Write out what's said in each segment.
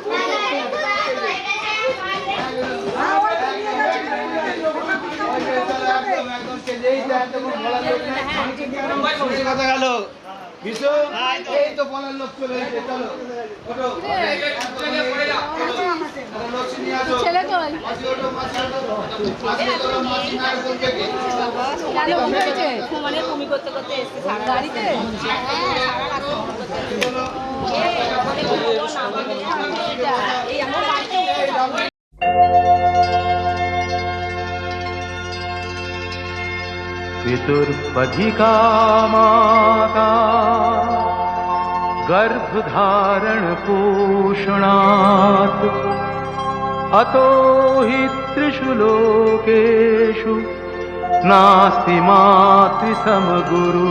Hey! কথা গেল বিশু এই তো বলার লোক চলে এসেছে চলো ওঠো লক্ষ্মী নিয়ে আসো ছেলে কই মাসি ওঠো মাসি ওঠো মাসি না বলবে কি জানো কি হয়েছে মানে তুমি করতে করতে এসে সারা গাড়িতে সারা রাত এই আমার বাড়িতে पितुर्पधिका माता गर्भधारण पोषणात् अतो हि त्रिषु लोकेषु नास्ति मातृसमगुरु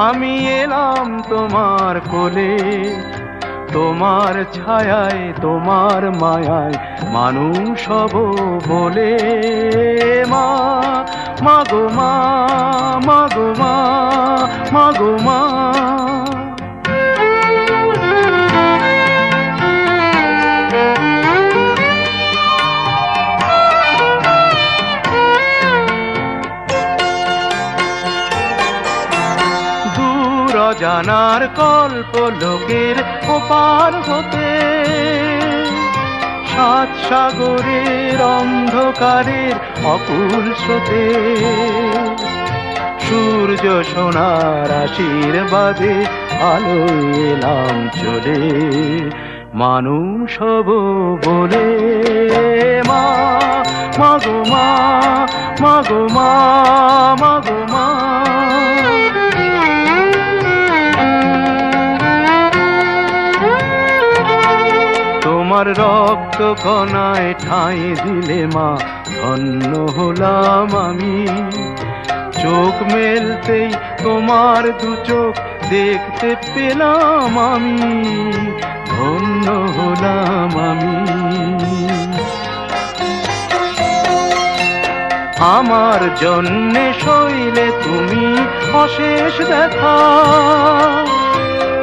আমি এলাম তোমার কোলে তোমার ছায়ায় তোমার মায়ায় মানুষ হব বলে মা মাগো মা মাগো মা মাগো মা জানার কল্প লোকের ওপার হতে সাত সাগরের অন্ধকারের অকুল স্রোতে সূর্য সোনার আশীর্বাদে আলোয় এলাম চলে মানুষ হব বলে মা মাগো মা মাগো মা মাগো মা তোমার রক্ত কণায় ঠাঁই দিলে মা ধন্য হলাম আমি চোখ মেলতেই তোমার দু চোখ দেখতে পেলাম আমি ধন্য হলাম আমি আমার জন্যে সইলে তুমি অশেষ দেখা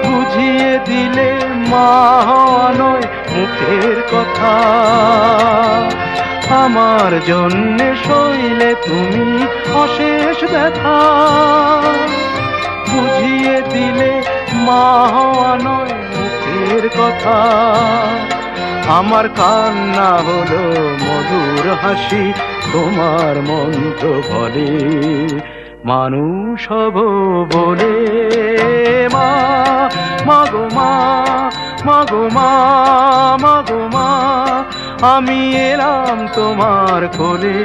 বুঝিয়ে দিলে মা হওয়া নয় মুখের কথা আমার জন্যে সইলে তুমি অশেষ ব্যথা বুঝিয়ে দিলে মা হওয়া নয় মুখের কথা আমার কান্না হলো মধুর হাসি তোমার মন্ত্র বলে মানুষ হব বলে মা মাগো মা মাগো মা মাগো মা আমি এলাম তোমার কোলে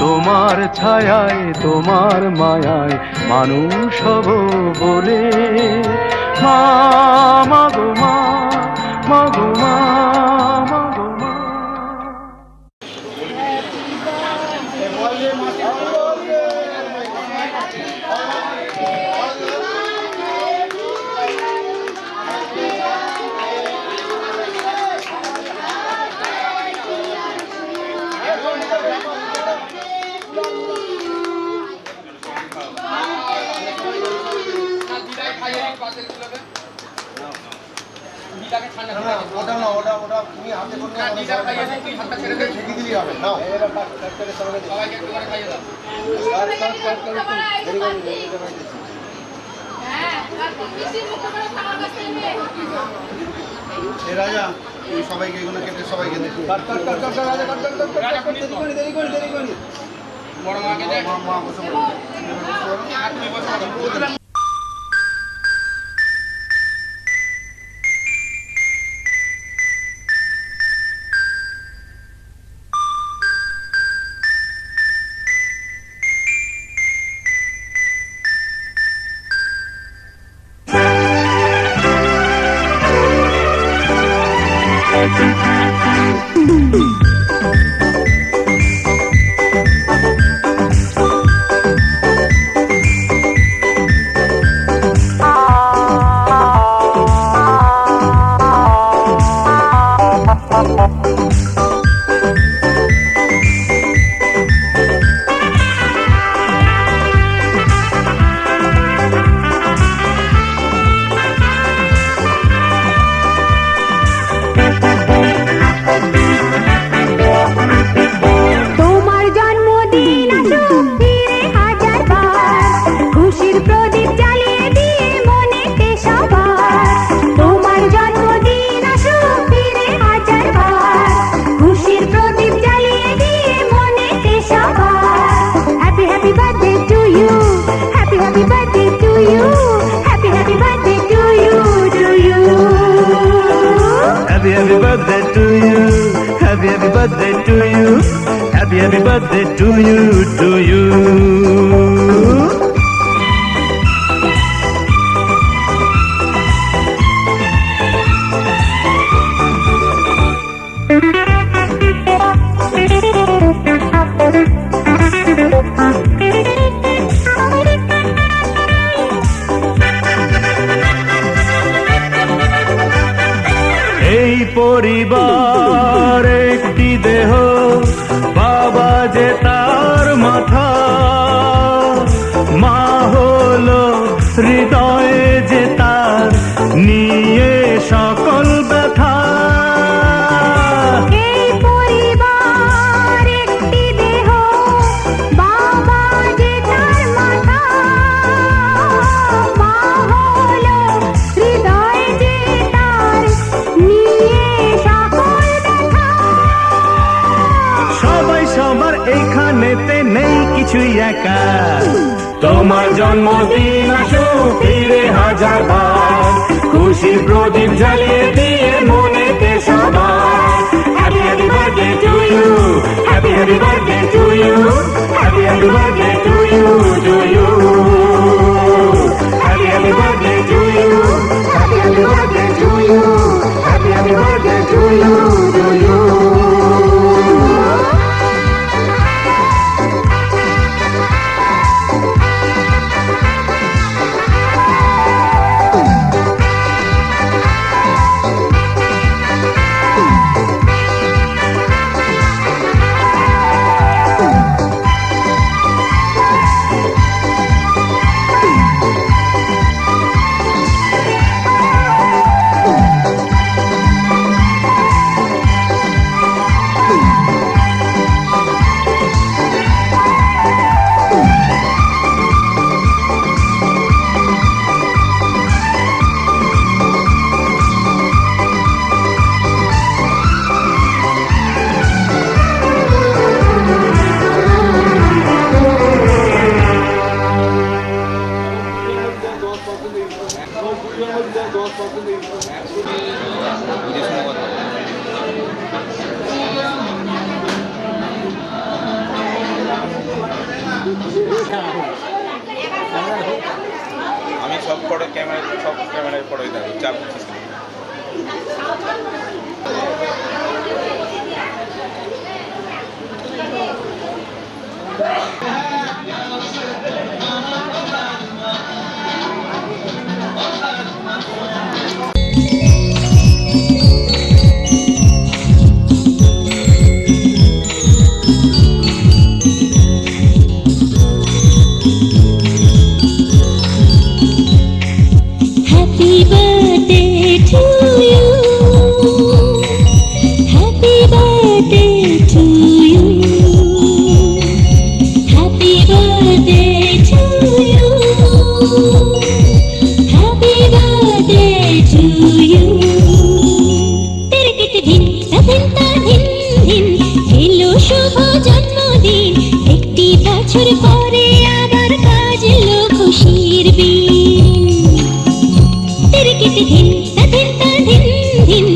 তোমার ছায়ায় তোমার মায়ায় মানুষ হব বলে মা মাগো মা মাগো মা মাগো মা রাজা সবাইকে এগুলো কেটে সবাইকে বড় মাকে দেখ মা বসে birthday to you. Happy birthday to you, to you. এই পরিবার একটি দেহ, বাবা যে তার মাথা, মা হলো হৃদয়ে যে তার, নিয়ে সকল ব্যথা। এই পরিবার একটি দেহ, বাবা যে তার মাথা, মা হলো হৃদয় যে তার, নিয়ে সকল ব্যথা। সবাই সবার এইখানেতে নেই কিছুই একা। তোমার জন্মদিন আসুক ফিরে হাজার বার, খুশির প্রদীপ জ্বালিয়ে দিয়ে মনেতে সবার। Happy happy birthday to you, happy happy birthday to you, happy happy birthday to you, to you. Happy happy birthday to you, happy happy birthday to you, happy happy birthday to you, to you. আমি সব ক্যামেরায় photo দিতে হবে, চাপ দিচ্ছিস না। Happy birthday to you. Happy birthday to you. Happy birthday to you. Happy birthday to you. তেরে দিন তা দিন দিন এলো শুভ জন্মদিন, একটি বছর পরে আবার বাজলো খুশির বিন। তেরে দিন তা দিন দিন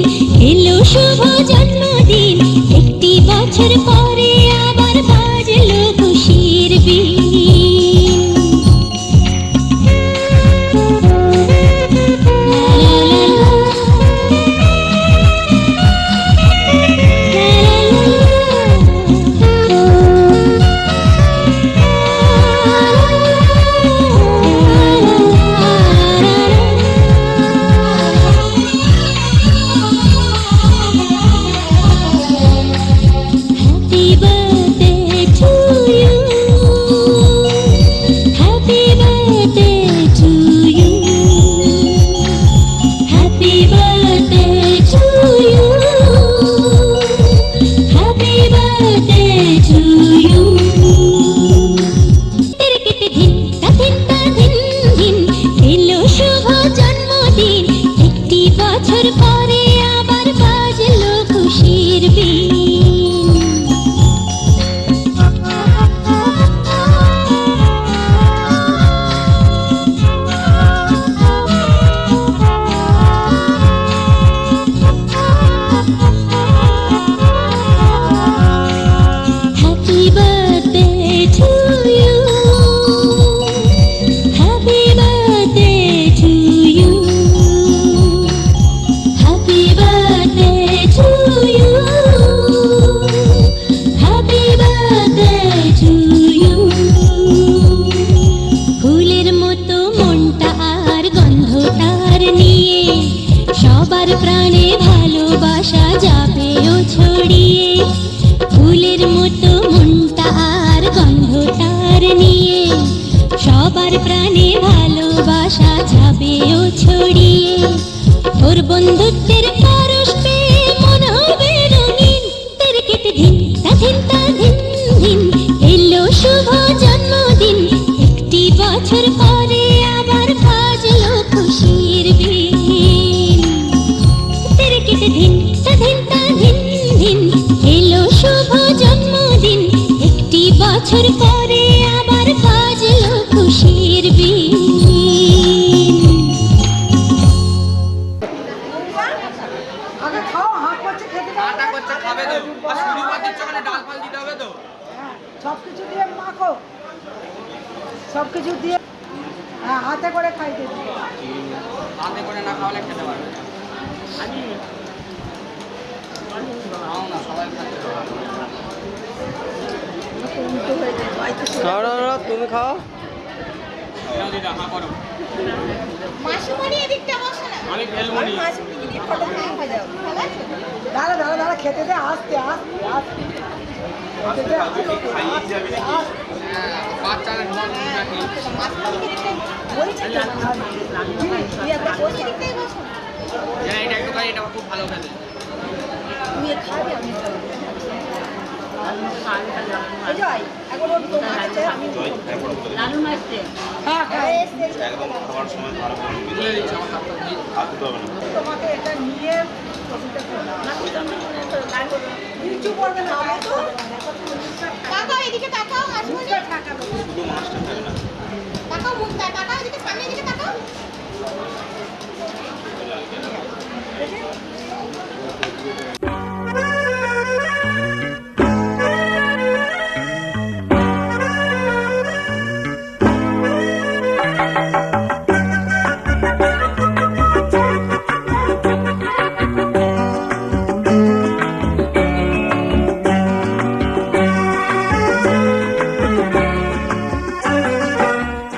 এলো শুভ জন্মদিন, একটি বছর পরে আবার বাজলো খুশির বিন। প্রাণে ভালোবাসা যাবে ও ছড়িয়ে ওর বন্ধুত্বের পরশ পেয়ে মন হবে রঙিন তেরে কেটে ধিন তা ধিন তা ধিন ধিন এলো শুভ জন্মদিন একটি বছর পরে আবার বাজলো খুশির বিন তেরে কেটে ধিন তা ধিন তা ধিন ধিন এলো শুভ জন্মদিন একটি বছর পরে আবার বাজলো খুশির বিন আগে খাও হাত করছে খেতে দাও আটা করছে খাবে তো আর শুরু করে দিচ্ছ মানে ডাল ফাল দিতে হবে তো সব কিছু দিয়ে মাখো সব কিছু দিয়ে হ্যাঁ হাতে করে খাইতে দিও হাতে করে না খাওয়ালে খেতে পারবে না। খাও না সবাই খাচ্ছে তুমি খাও দিদা হ্যাঁ করো মাসুমণি এদিকটা বসো না আমি ফেলবনি মাসুমণি দিয়ে ফটো তুলে দাও ভালো আছে দাঁড়া দাঁড়া দাঁড়া খেতে দে আস্তে আস্তে আস্তে খেতে দে আস্তে বাচ্চারা ঢোল নাকি মাসুমণি এদিকটা বলছে তুই একটা বসে দিকটাই বসো হ্যাঁ এটা একটু খাই এটা খুব ভালো খেতে তুই খাবি আমি জয় এখন ওর তো মাছছে আমি লালু মাছছে হ্যাঁ হ্যাঁ একদম খাওয়ার সময় ধরা পড়বে বলে দিচ্ছি আমার কাপটা দিয়ে হাত দিতে হবে না তোমাকে এটা নিয়ে ওষুধটা খেয়ে নাও। কিছু করবে না আমি তো তাকাও এদিকে তাকাও মাসুমণি শুধু মাছটা খাবে না তাকাও মুখটা তাকাও এদিকে সামনে এদিকে তাকাও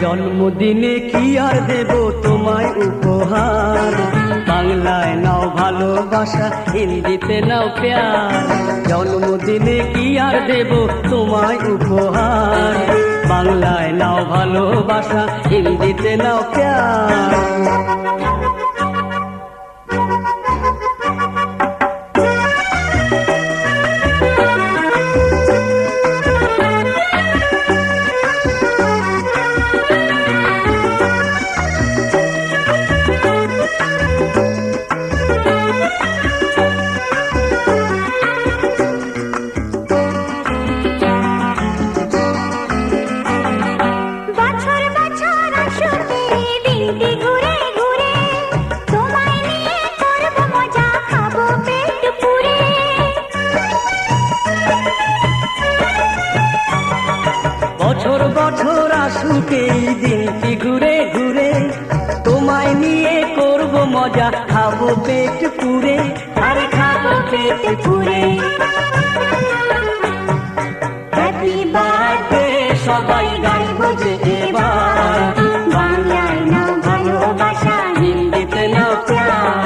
জন্মদিনে কি আর দেব তোমায় উপহার বাংলায় নাও ভালোবাসা হিন্দিতে নাও প্যার জন্মদিনে কি আর দেব তোমায় উপহার বাংলায় নাও ভালোবাসা হিন্দিতে নাও প্যার বছর বছর আসবে দিনটি ঘুরে ঘুরে তোমায় নিয়ে করব মজা খাবো পেট পুরে বছর বছর আসুক এই দিনটি ঘুরে ঘুরে তোমায় নিয়ে করব মজা খাবো পেট পুরে আর খাবো পেট পুরে হ্যাপি বার্থডে সবাই গাইবো যে এবার বাংলায় নাও ভালোবাসা হিন্দিতে নাও প্যার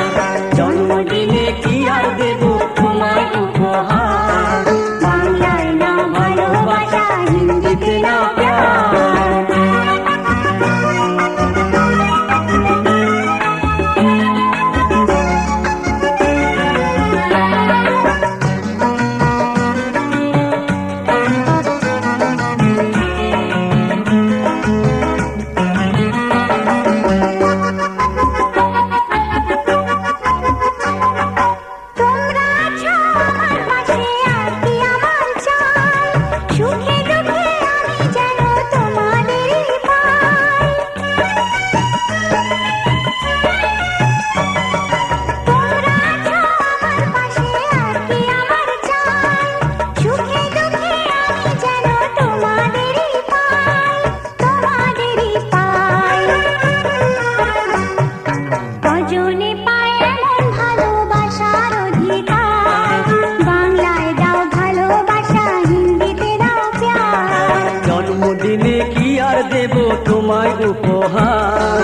জন্মদিনে কি আর দেব তোমায় উপহার বাংলায় নাও ভালোবাসা হিন্দিতে নাও প্যার তোমরা আছো আমার পাশে আর কি আমার চাই সুখে দুঃখে আমি যেন তোমাদেরই পাই তোমরা আছো আমার পাশে আর কি আমার চাই সুখে দুঃখে আমি যেন তোমাদেরই পাই কজনে পায় এমন ভালোবাসার অধিকার বাংলায় দাও ভালোবাসা হিন্দিতে দাও প্যার জন্মদিনে কি আর দেব তোমায় উপহার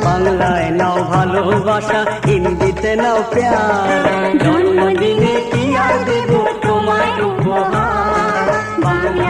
বাংলায় নাও ভালোবাসা হিন্দিতে নাও প্যার জন্মদিনে কি আর দেব তোমায় উপহার বাংলায়